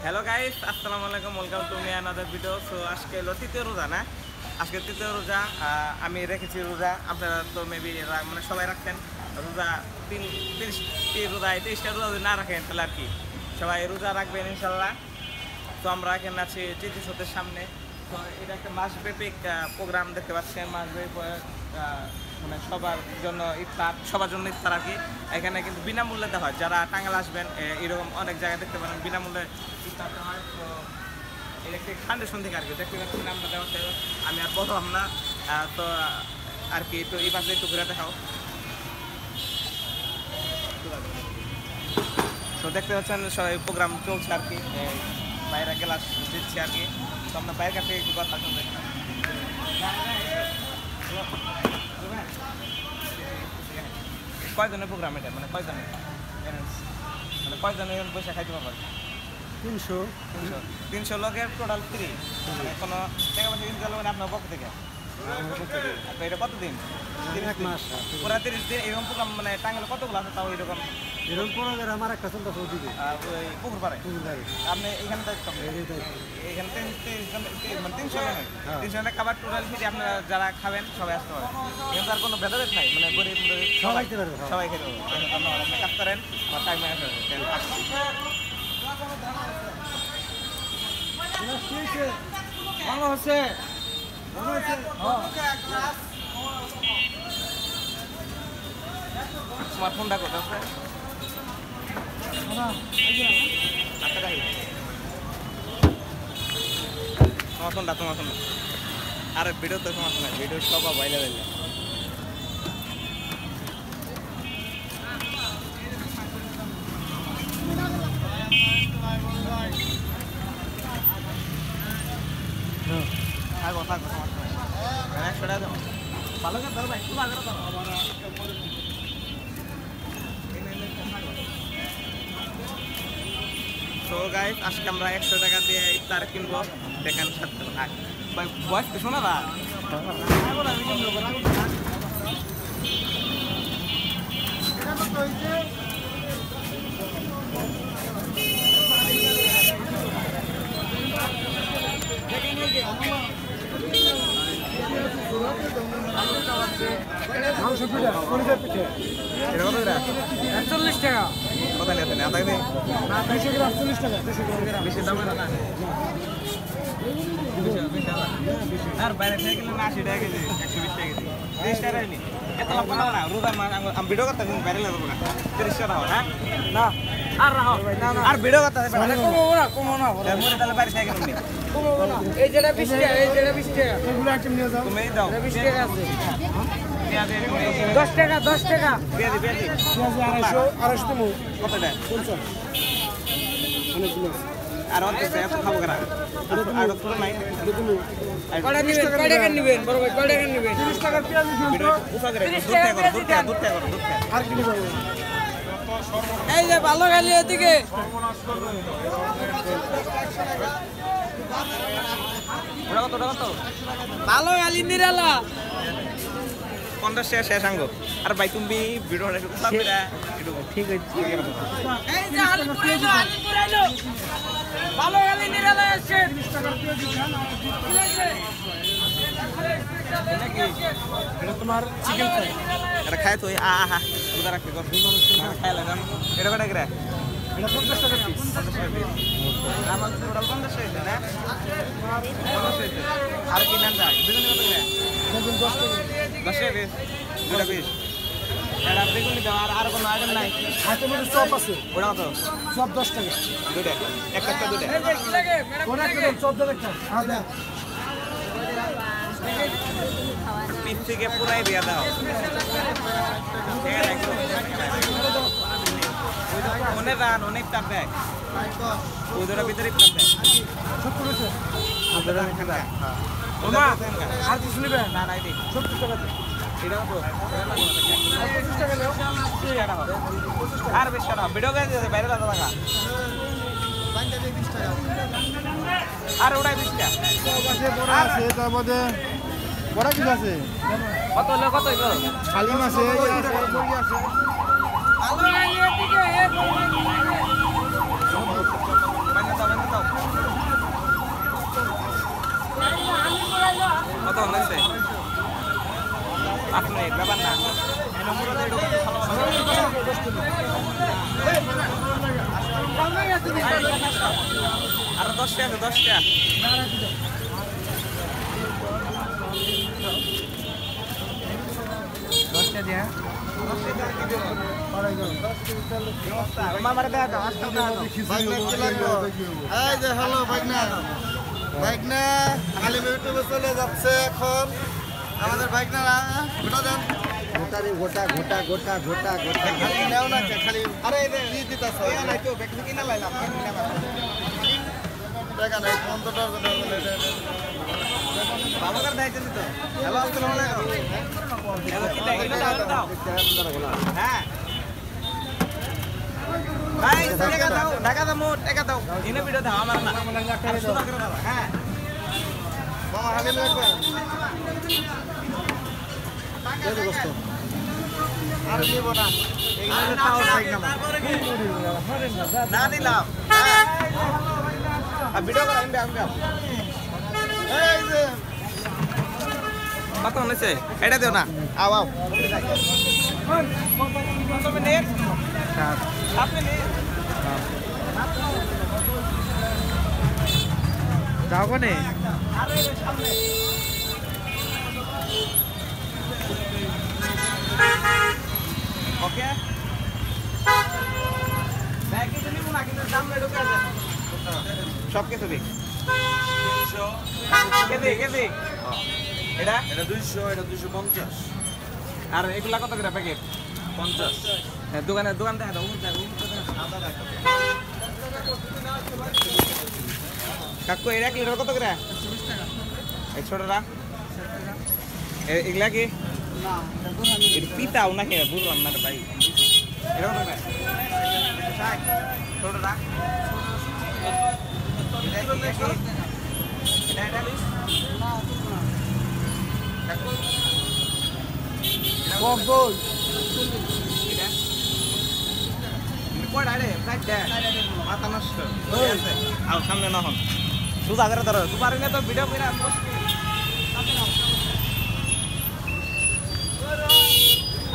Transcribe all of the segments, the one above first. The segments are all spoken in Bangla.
হ্যালো গাইস, আসসালামু আলাইকুম, welcome to me another video. So আজকে হলো তৃতীয় রোজা না, আজকে তৃতীয় রোজা। আমি রেখেছি রোজা, আপনারা তো মেবি মানে সবাই রাখছেন রোজা। 30টি রোজা, 30টা রোজা যদি না রাখেন তাহলে আর কি সবাই রোজা রাখবেন ইনশাল্লাহ। তো আমরা এখানে আছি চিঠিসতের সামনে। তো এটা একটা মাসব্যাপী প্রোগ্রাম দেখতে পাচ্ছেন, মাসব্যাপী মানে সবার জন্য ইফতার আর কি। এখানে কিন্তু বিনামূল্যে দেওয়া হয়, যারা টাঙ্গাইল আসবেন এরকম অনেক জায়গায় দেখতে পারেন বিনামূল্যে ইফতার দেওয়া হয়। তো এটা একটি ফাউন্ডেশন থেকে আর কি দেখতে পাচ্ছেন নামটা দেওয়া হচ্ছে। আমি আর বললাম না, তো আর কি তো এই পাশে একটু ঘুরে দেখাও। তো দেখতে পাচ্ছেন সবাই প্রোগ্রাম চলছে আর কি, বাইরে ক্লাস দিচ্ছে আর কি। তো আমরা বাইরের কাছে একটু কথা শুনতে কয়জনের প্রোগ্রাম এটা, মানে কয়জনের মানে কয়জনের পয়সা খাইতে পারবেন? 300 লোকের টোটাল ফ্রি, কোনো টাকা পয়সা কিনতে পারবেন আপনার পক্ষ থেকে। এটা কতদিন? 1 মাস পুরা 30 দিন এরকম প্রোগ্রাম। মানে টাঙ্গাইলে কতগুলো আছে তাও এরকম প্রোগ্রাম? আমার একটা চলতেছে ওদিকে ওই পুকুর পাড়ে। আপনি এখানে এখানে 300 খাবার টোটাল ফ্রি। আপনারা যারা খাবেন সবাই আসতে পারেন, কিন্তু আর কোনো ভেদাভেদ নাই, মানে গরিব সবাই খেতে পারবে, সবাই খেতে পারবে। ধন্যবাদ, আপনি কাজ করেন আমার টাইমে আসবেন। ভালো হচ্ছে তোমার ফোনটা কোথায় আছে? তোমার ফোনটা আরে ভিডিও তো তোমার ফোন, ভিডিও সব বাইরে বাইরে। থাকো তোমার 100 টাকা দাও, ভালো করে দাও ভাই, একটু ভালো করে দাও। তো গাইস, আজকে আমরা 100 টাকা দিয়ে ইফতার কিনবো। দেখেন ভাই বয়স তো শোনা না, এটা কত করে? 40 টাকা। কোথায় নিয়েছেন? আধা কেজি? 200 গ্রাম 40 টাকা। 200 গ্রাম বেশি দাম না, আর বাইরে থেকে কিনলে 80 টাকা কেজি, 120 টাকা কেজি, 30 টাকা নি। এত লাভ না না, রোজা আমি ভিডিও করতে বাইরে লাগবো না, 30 টাকা দাও। হ্যাঁ না আর রাখো, আর ভিডিও করতে কমো না মরে তাহলে বাইরে থেকে কিনবি। এই যেটা 20 টাকা, এই যেটা 20 টাকা। এগুলো আইটেম নিয়ে যাও। তুমি দাও 20 টাকা আছে। পেঁয়াজ 10 টাকা 10 টাকা। পেঁয়াজ 250 তুমি কত টাকা? 50 অনেকগুলো। আর অর্ধেক এত খাবো কেনা, আর পুরো নাই। কয়টা নেবেন? কয় টাকা নেবেন বড় ভাই? কয় টাকা নেবেন? 30 টাকার পেঁয়াজ দিন তো। দুধ টাকা আর কি নেবেন? এই যে ভালো গালি এদিকে। ওটা কত? ভালো গালি নিরালা। 50 টাকা শেষ আঙ্গো। আর ভাই তুমি ভিডিওটা একটু সাবস্ক্রাইব করে একটু ঠিক আছে। এই যে আলু পুরাইলো। ভালো গালি নিরালা আছে। 30 টাকার পেঁয়াজ দিন। এটা তোমার চিকেন ফ্রাই। এটা খায় তো আহা দুধ রাখতে কর খায় লাগাম। এটা কত করে? এটা 50 টাকা পিস। আমার টোটাল 50 টাকা না, 50 টাকা। আর কি নাম যায় বেগুন কত করে? বেগুন 10 টাকা। 10 টাকা পিস, দুটা পিস। এটা বেগুন দাও। আর কোনো আইটেম নাই? আইটেমের চপ আছে। ওটা কত? চপ 10 টাকা। দুটা, একটা দুটা। ওটা কি চপ দেন একটা? হ্যাঁ দেন। পিস থেকে পুরাই দিয়া দাও। অনেক রান, অনেক তাপ দেয় ওই দুটার ভিতরে তাপ দেয়। 70 আছে। আর কিছু নেবে না? না 70 টাকা দেন। এটা কত? 25 টাকা নাও। আর 20 টাকা ভিডিও করে দিতে বাইরে টাকা। আর ওটাই 20 টাকা। আছে তার মধ্যে বড় কিছু আছে? কত হলো? কত হলো? শালিম আছে, মুরগি আছে। কত হয়েছে 8 মিনিট ব্যাপার না আর 10টা আছে 10টা দিয়া চলে যাচ্ছে এখন আমাদের বাইকনারা গোটা গোটা গোটা গোটা গোটা খালি নেও না খালি আরে কিনা লাইলাম দেখা নাই 15টার জন্য বাবাকার দায়িত্ব নিত হ্যালো আসসালামু আলাইকুম হ্যাঁ ভাই টাকা দাও মোট টাকা দাও এনে ভিডিও দাও আমার না হ্যাঁ মামা হালিম লাগবে আর নিব না এগুলো তাও ঠিক না দিলাম ভিডিও করা আমি এই যে কত হয়েছে এটা দিও না আও আও কত মিনিট 7 মিনিট যাও কোনে ওকে ব্যাগ কিছু নিব না কিন্তু সামনে ঢুকে আছে সব কিছু দিই 300 কেজি এটা 200 এটা 250 আর এগুলা কত করে প্যাকেট 50 দোকান দেখা দাও কাকু এরা কি লিটার কত করে 120 টাকা এই ছোটরা এগুলা কি না এটা পিতাও নাকি বুঝলাম না রে ভাই এটা কত করে 60 ছোটরা এটা কবল কয়টা রে চারটা মাথা নষ্ট আও সামনে না হন সুজা করে ধরো সুপারি না তো ভিডিও করে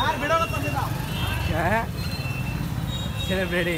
আর ভিডিও করতে দাও হ্যাঁ সেলিব্রিটি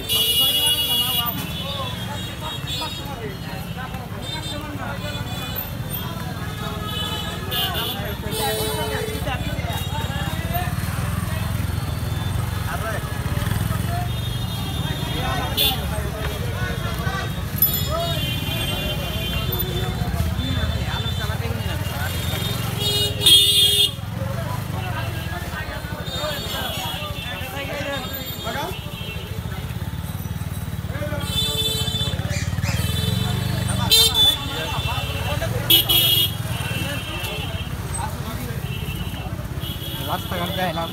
রাস্তাঘাট যায় না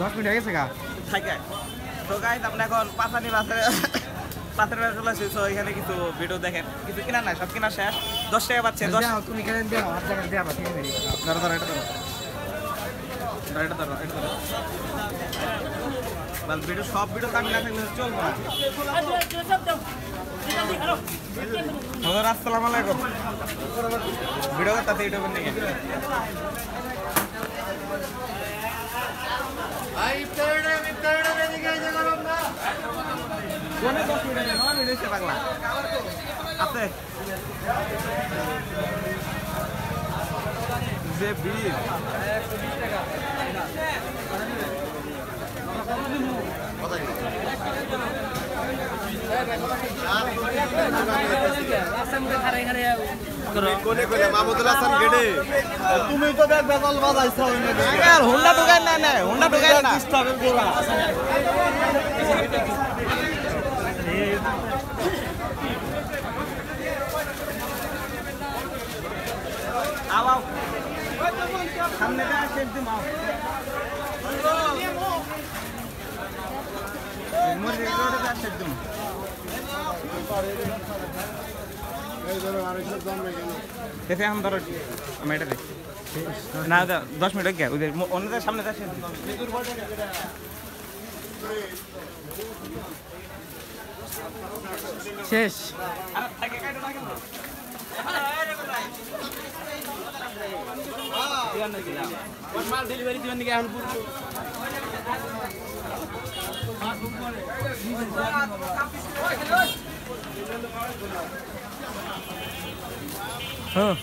10 মিনিট হয়ে গেছে গা থাকে তো গাইস আপনি এখন পাঁচানি বাসের চলে আসছি তো এখানে কিছু ভিডিও দেখেন কিছু কিনা নাই সব কিনা শেষ 10 টাকা পাচ্ছে 10 তুমি কেন দেও আর জায়গা দেয়া বাকি মেরি ধরো ধরো এটা ধরো বাস ভিডিও সব ভিডিও কাট না থাকলে চলবে না হ্যালো আসসালামু আলাইকুম ভিডিও করতে ইউটিউবে নিয়ে ভাই তেরোটা এদিকে আইতে গরম না কোনে 10 মিনিট 9 মিনিট সে পাগলা আছে যে বিল 120 টাকা কোনে কোনে মাহমুদুল হাসান গেডে তুমি তো দেখ বেতাল বাজাইছো আর হোন্ডা ঢুকাই না হোন্ডা ঢুকাই না ডিস্টার্ব করা আও সামনে দা শেপ দিম আও মোর রোডে দা শেপ দিম দেখে এখন ধরো আমি এটা দেখি না 10 মিনিট গিয়া ওদের অন্যদের সামনে যাচ্ছে শেষ মাল ডেলিভারি দিবেন নাকি এখন হ্যাঁ